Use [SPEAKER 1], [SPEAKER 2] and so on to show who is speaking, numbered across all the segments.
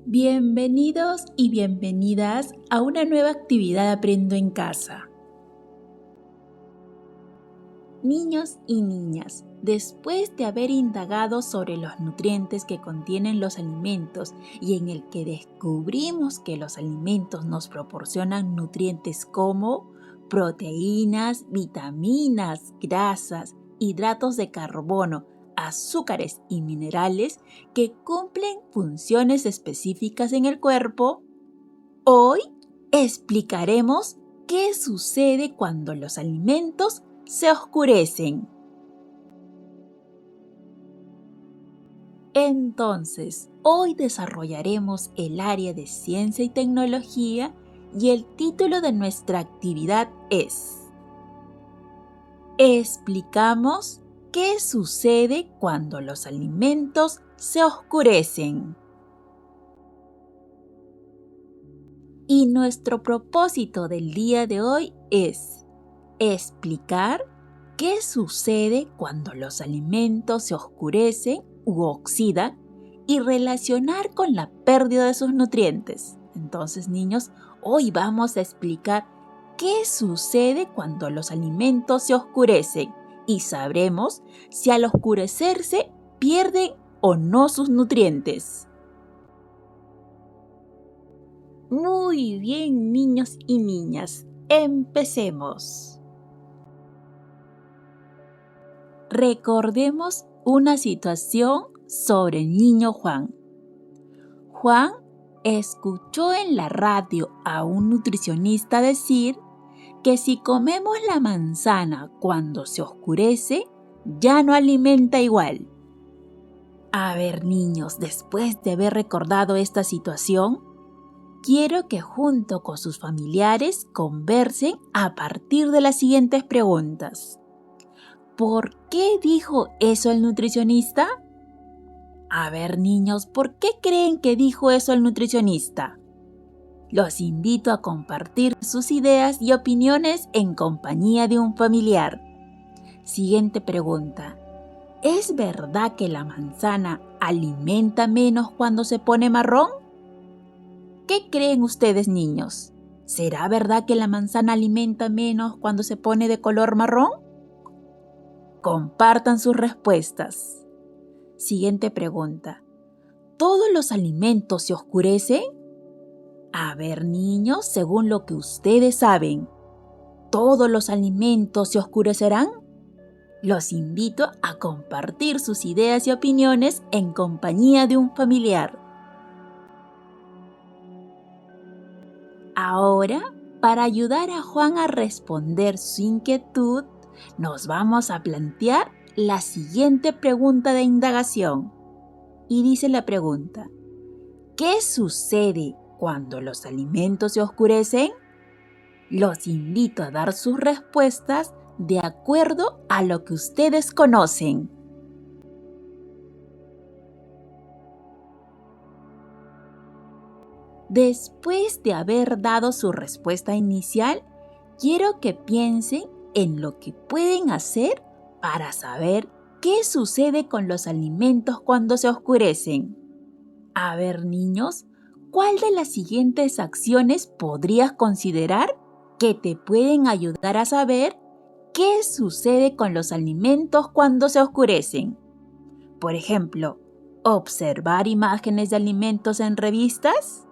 [SPEAKER 1] Bienvenidos y bienvenidas a una nueva actividad Aprendo en Casa. Niños y niñas, después de haber indagado sobre los nutrientes que contienen los alimentos y en el que descubrimos que los alimentos nos proporcionan nutrientes como proteínas, vitaminas, grasas, hidratos de carbono, azúcares y minerales que cumplen funciones específicas en el cuerpo, hoy explicaremos qué sucede cuando los alimentos se oscurecen. Entonces, hoy desarrollaremos el área de ciencia y tecnología y el título de nuestra actividad es Explicamos qué sucede cuando los alimentos se oscurecen. Y nuestro propósito del día de hoy es explicar qué sucede cuando los alimentos se oscurecen u oxidan y relacionar con la pérdida de sus nutrientes. Entonces, niños, hoy vamos a explicar qué sucede cuando los alimentos se oscurecen y sabremos si al oscurecerse pierden o no sus nutrientes. Muy bien, niños y niñas, empecemos. Recordemos una situación sobre el niño Juan. Juan escuchó en la radio a un nutricionista decir que si comemos la manzana cuando se oscurece, ya no alimenta igual. A ver, niños, después de haber recordado esta situación, quiero que junto con sus familiares conversen a partir de las siguientes preguntas. ¿Por qué dijo eso el nutricionista? A ver, niños, ¿por qué creen que dijo eso el nutricionista? Los invito a compartir sus ideas y opiniones en compañía de un familiar. Siguiente pregunta. ¿Es verdad que la manzana alimenta menos cuando se pone marrón? ¿Qué creen ustedes, niños? ¿Será verdad que la manzana alimenta menos cuando se pone de color marrón? Compartan sus respuestas. Siguiente pregunta. ¿Todos los alimentos se oscurecen? A ver, niños, según lo que ustedes saben, ¿todos los alimentos se oscurecerán? Los invito a compartir sus ideas y opiniones en compañía de un familiar. Ahora, para ayudar a Juan a responder su inquietud, nos vamos a plantear la siguiente pregunta de indagación. Y dice la pregunta, ¿qué sucede cuando los alimentos se oscurecen? Los invito a dar sus respuestas de acuerdo a lo que ustedes conocen. Después de haber dado su respuesta inicial, quiero que piensen en lo que pueden hacer para saber qué sucede con los alimentos cuando se oscurecen. A ver, niños, ¿cuál de las siguientes acciones podrías considerar que te pueden ayudar a saber qué sucede con los alimentos cuando se oscurecen? Por ejemplo, observar imágenes de alimentos en revistas,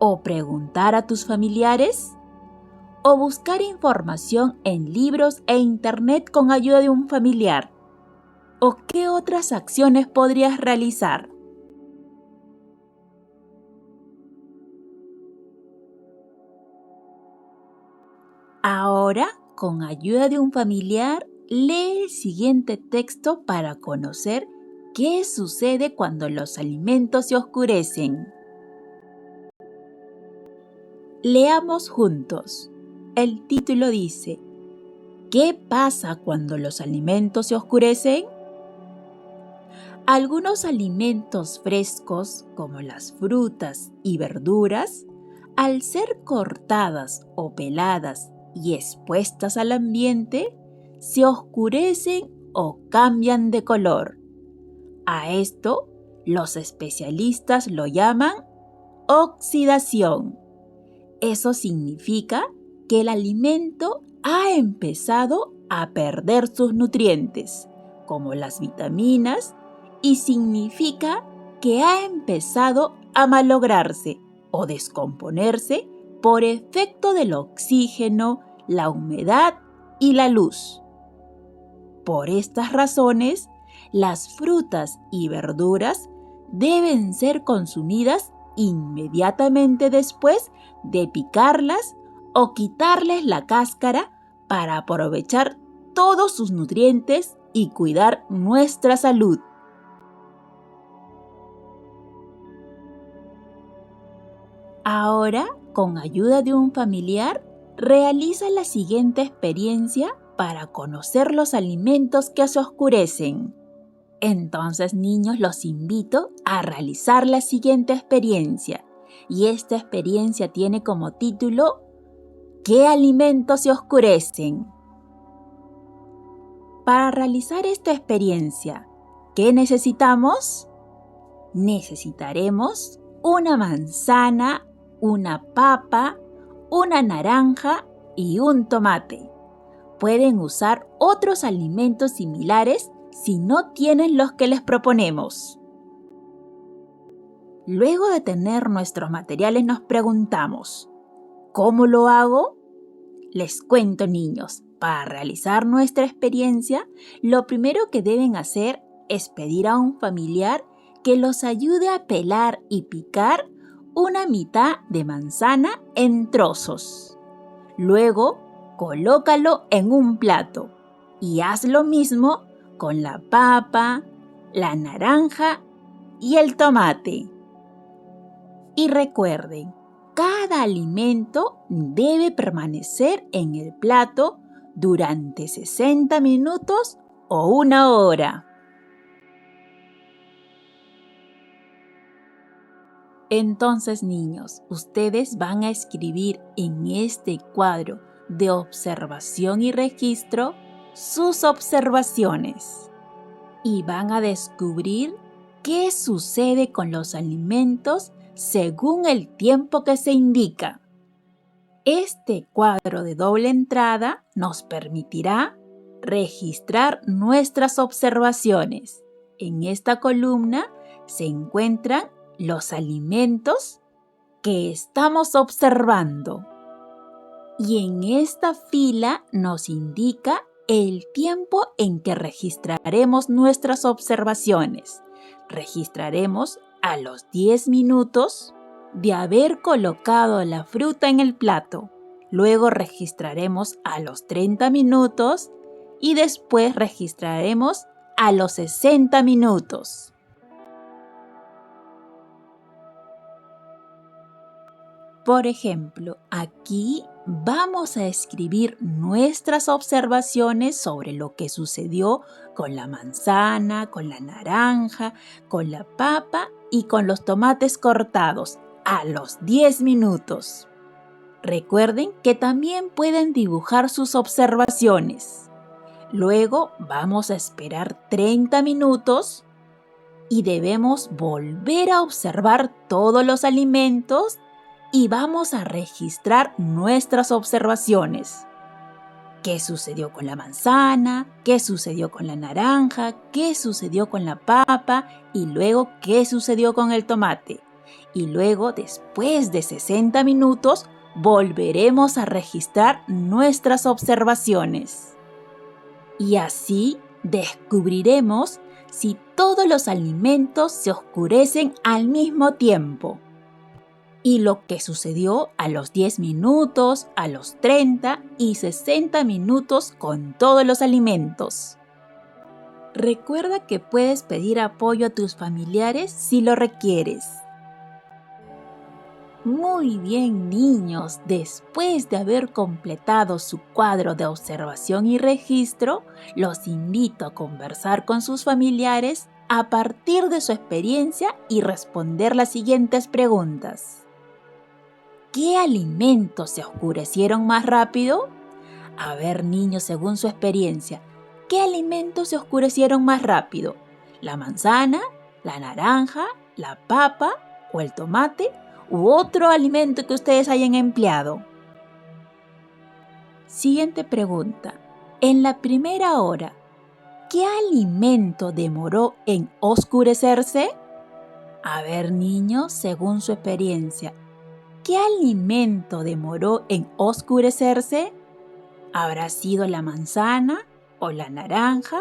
[SPEAKER 1] o preguntar a tus familiares, o buscar información en libros e internet con ayuda de un familiar. ¿O qué otras acciones podrías realizar? Ahora, con ayuda de un familiar, lee el siguiente texto para conocer qué sucede cuando los alimentos se oscurecen. Leamos juntos. El título dice, ¿qué pasa cuando los alimentos se oscurecen? Algunos alimentos frescos, como las frutas y verduras, al ser cortadas o peladas y expuestas al ambiente, se oscurecen o cambian de color. A esto Los especialistas lo llaman oxidación. Eso significa que el alimento ha empezado a perder sus nutrientes, como las vitaminas, y significa que ha empezado a malograrse o descomponerse por efecto del oxígeno, la humedad y la luz. Por estas razones, las frutas y verduras deben ser consumidas inmediatamente después de picarlas o quitarles la cáscara para aprovechar todos sus nutrientes y cuidar nuestra salud. Ahora, con ayuda de un familiar, realiza la siguiente experiencia para conocer los alimentos que se oscurecen. Entonces, niños, los invito a realizar la siguiente experiencia. Y esta experiencia tiene como título ¿Qué alimentos se oscurecen? Para realizar esta experiencia, ¿qué necesitamos? Necesitaremos una manzana, una papa, una naranja y un tomate. Pueden usar otros alimentos similares si no tienen los que les proponemos. Luego de tener nuestros materiales nos preguntamos, ¿cómo lo hago? Les cuento, niños, para realizar nuestra experiencia, lo primero que deben hacer es pedir a un familiar que los ayude a pelar y picar una mitad de manzana en trozos. Luego, colócalo en un plato y haz lo mismo con la papa, la naranja y el tomate. Y recuerden, cada alimento debe permanecer en el plato durante 60 minutos o 1 hora. Entonces, niños, ustedes van a escribir en este cuadro de observación y registro sus observaciones y van a descubrir qué sucede con los alimentos según el tiempo que se indica. Este cuadro de doble entrada nos permitirá registrar nuestras observaciones. En esta columna se encuentran los alimentos que estamos observando. Y en esta fila nos indica el tiempo en que registraremos nuestras observaciones. Registraremos a los 10 minutos de haber colocado la fruta en el plato. Luego registraremos a los 30 minutos y después registraremos a los 60 minutos. Por ejemplo, aquí vamos a escribir nuestras observaciones sobre lo que sucedió con la manzana, con la naranja, con la papa y con los tomates cortados a los 10 minutos. Recuerden que también pueden dibujar sus observaciones. Luego vamos a esperar 30 minutos y debemos volver a observar todos los alimentos y vamos a registrar nuestras observaciones. ¿Qué sucedió con la manzana? ¿Qué sucedió con la naranja? ¿Qué sucedió con la papa? Y luego, ¿qué sucedió con el tomate? Y luego, después de 60 minutos, volveremos a registrar nuestras observaciones. Y así descubriremos si todos los alimentos se oscurecen al mismo tiempo. Y lo que sucedió a los 10 minutos, a los 30 y 60 minutos con todos los alimentos. Recuerda que puedes pedir apoyo a tus familiares si lo requieres. Muy bien, niños, después de haber completado su cuadro de observación y registro, los invito a conversar con sus familiares a partir de su experiencia y responder las siguientes preguntas. ¿Qué alimentos se oscurecieron más rápido? A ver, niños, según su experiencia, ¿qué alimentos se oscurecieron más rápido? ¿La manzana, la naranja, la papa o el tomate u otro alimento que ustedes hayan empleado. Siguiente pregunta. En la primera hora, ¿qué alimento demoró en oscurecerse? A ver, niños, según su experiencia, ¿qué alimento demoró en oscurecerse? ¿Habrá sido la manzana, o la naranja,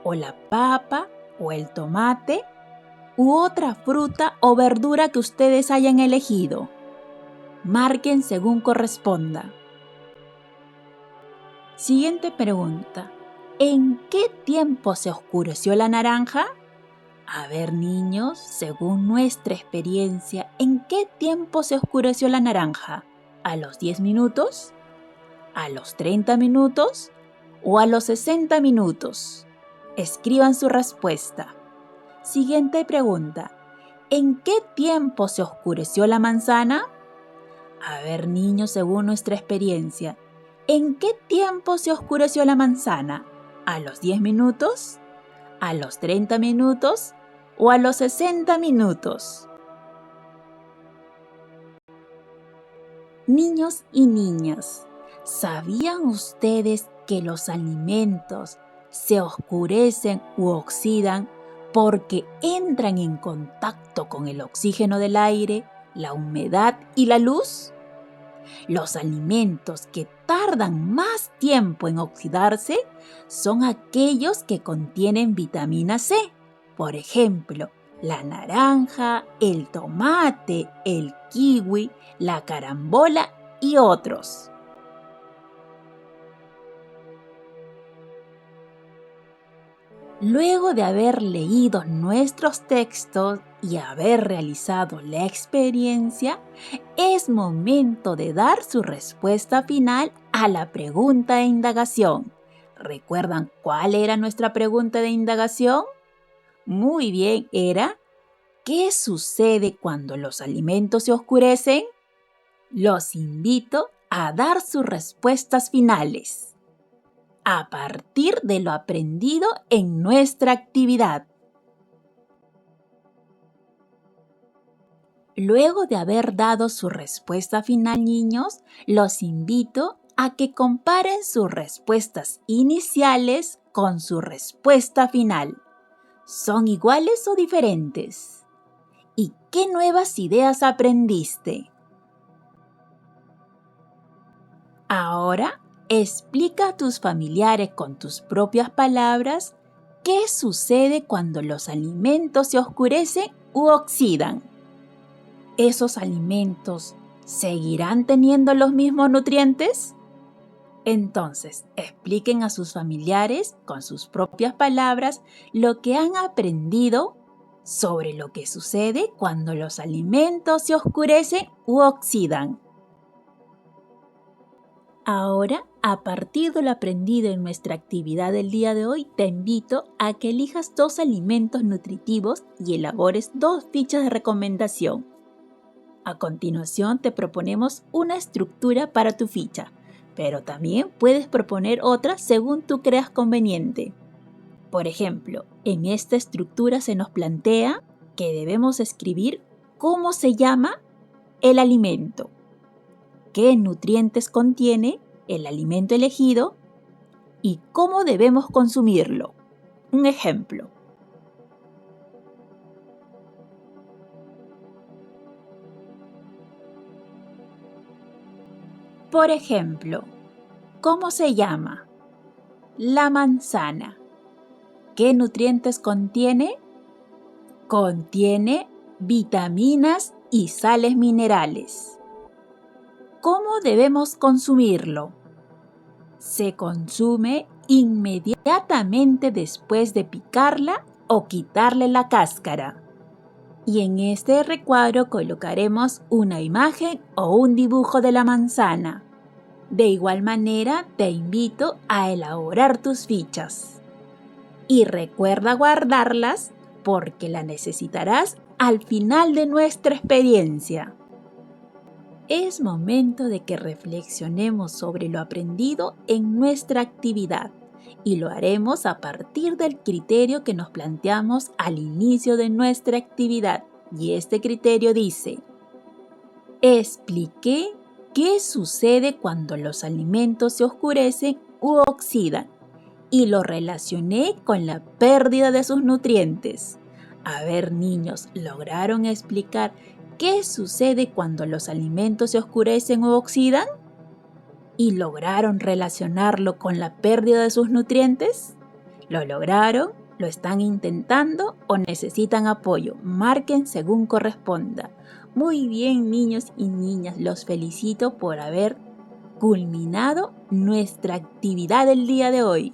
[SPEAKER 1] o la papa, o el tomate, u otra fruta o verdura que ustedes hayan elegido? Marquen según corresponda. Siguiente pregunta. ¿En qué tiempo se oscureció la naranja? A ver, niños, según nuestra experiencia, ¿en qué tiempo se oscureció la naranja? ¿A los 10 minutos? ¿A los 30 minutos? ¿O a los 60 minutos? Escriban su respuesta. Siguiente pregunta. ¿En qué tiempo se oscureció la manzana? A ver, niños, según nuestra experiencia, ¿en qué tiempo se oscureció la manzana? ¿A los 10 minutos? ¿A los 30 minutos? ¿O a los 60 minutos? Niños y niñas, ¿sabían ustedes que los alimentos se oscurecen u oxidan porque entran en contacto con el oxígeno del aire, la humedad y la luz? Los alimentos que tardan más tiempo en oxidarse son aquellos que contienen vitamina C. Por ejemplo, la naranja, el tomate, el kiwi, la carambola y otros. Luego de haber leído nuestros textos y haber realizado la experiencia, es momento de dar su respuesta final a la pregunta de indagación. ¿Recuerdan cuál era nuestra pregunta de indagación? Muy bien, era ¿qué sucede cuando los alimentos se oscurecen? Los invito a dar sus respuestas finales a partir de lo aprendido en nuestra actividad. Luego de haber dado su respuesta final, niños, los invito a que comparen sus respuestas iniciales con su respuesta final. ¿Son iguales o diferentes? ¿Y qué nuevas ideas aprendiste? Ahora, explica a tus familiares con tus propias palabras qué sucede cuando los alimentos se oscurecen u oxidan. ¿Esos alimentos seguirán teniendo los mismos nutrientes? Entonces, expliquen a sus familiares con sus propias palabras lo que han aprendido sobre lo que sucede cuando los alimentos se oscurecen u oxidan. Ahora, a partir de lo aprendido en nuestra actividad del día de hoy, te invito a que elijas 2 alimentos nutritivos y elabores 2 fichas de recomendación. A continuación, te proponemos una estructura para tu ficha, pero también puedes proponer otra según tú creas conveniente. Por ejemplo, en esta estructura se nos plantea que debemos escribir cómo se llama el alimento, qué nutrientes contiene el alimento elegido y cómo debemos consumirlo. Un ejemplo. Por ejemplo, ¿cómo se llama? La manzana. ¿Qué nutrientes contiene? Contiene vitaminas y sales minerales. ¿Cómo debemos consumirlo? Se consume inmediatamente después de picarla o quitarle la cáscara. Y en este recuadro colocaremos una imagen o un dibujo de la manzana. De igual manera, te invito a elaborar tus fichas. Y recuerda guardarlas porque las necesitarás al final de nuestra experiencia. Es momento de que reflexionemos sobre lo aprendido en nuestra actividad y lo haremos a partir del criterio que nos planteamos al inicio de nuestra actividad. Y este criterio dice: expliqué qué sucede cuando los alimentos se oscurecen u oxidan y lo relacioné con la pérdida de sus nutrientes. A ver, niños, ¿lograron explicar qué sucede cuando los alimentos se oscurecen u oxidan? ¿Y lograron relacionarlo con la pérdida de sus nutrientes? ¿Lo lograron? ¿Lo están intentando o necesitan apoyo? Marquen según corresponda. Muy bien, niños y niñas, los felicito por haber culminado nuestra actividad del día de hoy.